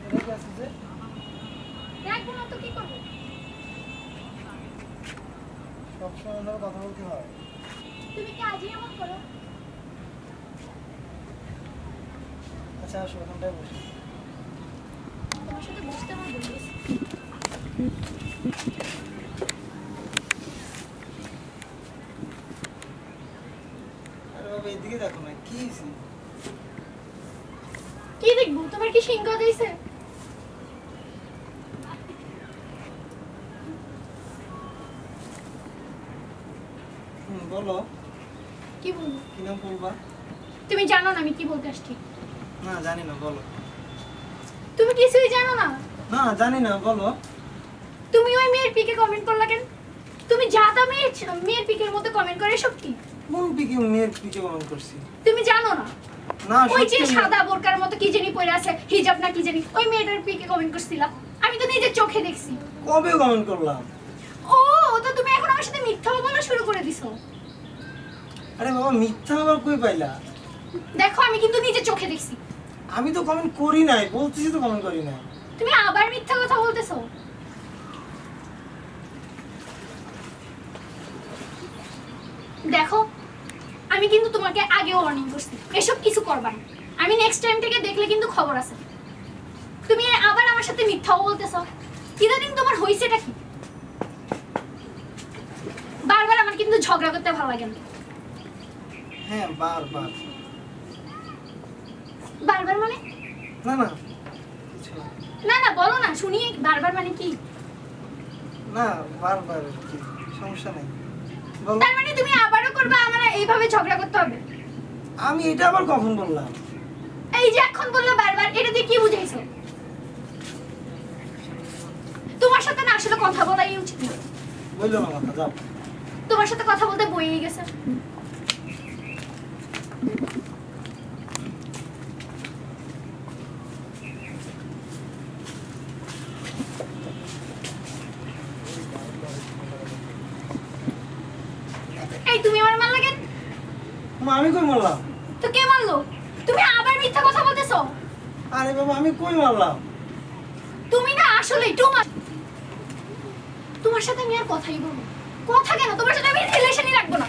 এটা কি আছে যে দেখবো না তো কি করব? সবসময় ধরে কথা বলতে হয়। তুমি কি আজই এমন করো? আচ্ছা আসো ওখানটায় বসে। তোমার সাথে বসতে আমার ভুল গেছে। আরে বাবা এদিকে দেখো না কি হইছে? কি দেখবো? তোমার কি সিংহ দিয়েছে? বলো কি বলবো? কি নাম বলবা? তুমি জানো না আমি কি বলতে আসছি। না জানি না, বলো। তুমি কিছুই জানো না। না জানি না, বলো। তুমি ওই মেয়ের পিকে কমেন্ট করলা কেন? তুমি জাতা মেয়ের পিকের মধ্যে কমেন্ট করে সব কি? কোন পিকে মেয়ের পিকে কমেন্ট করছি? তুমি জানো না? না ওই যে সত্যি সাদা বোরকার মতো কি জানি পরে আছে, হিজাব না কি জানি, ওই মেয়েটার পিকে কমেন্ট করছিলা। আমি তো নিজের চোখে দেখছি। কবে কমেন্ট করলাম? ও তো তুমি এখন আমার সাথে মিথ্যা বলা শুরু করে দিছো। আরে বাবা মিথ্যা আবার কই পাইলা? দেখো আমি কিন্তু নিজের চোখে দেখছি। আমি তো কমেন্ট করি নাই, বলতেছি তো কমেন্ট করি নাই। তুমি আবার মিথ্যা কথা বলতেছো। দেখো আমি কিন্তু তোমাকে আগে ওয়ার্নিং করছি এসব কিছু করবা না। আমি নেক্সট টাইম থেকে দেখলে কিন্তু খবর আছে। তুমি আবার আমার সাথে মিথ্যাও বলতেছো। ইদানিং তোমার হইছেটা কি? বারবার আমার কিন্তু ঝগড়া করতে ভালো লাগে না। হ্যাঁ বারবার। বারবার মানে? না না কিছু না। না না বলো না শুনি, বারবার মানে কি? না বারবার কি সমস্যা নাই, বলো। তার মানে তুমি আবারও করবে, আমার এইভাবে ঝগড়া করতে হবে? আমি এটা আবার কখন বললাম? এই যে এখন বললো বারবার, এটা দিয়ে কি বুঝাইছো? তোমার সাথে না আসলে কথা বলাই উচিত না। বললো না কথা, যাও। তোমার সাথে কথা বলতে বইয়ে গেছে। এই তুমি আমার মারলা কেন? আমি কই মারলাম? তো কে মারলো? তুমি আবার মিথ্যা কথা বলতেছো। আরে বাবা আমি কই মারলাম? তুমি না আসলে তোমার সাথে আমি আর কথাই বলবো। কথা কেন, তোমার সাথে আমি রিলেশনই রাখবো না।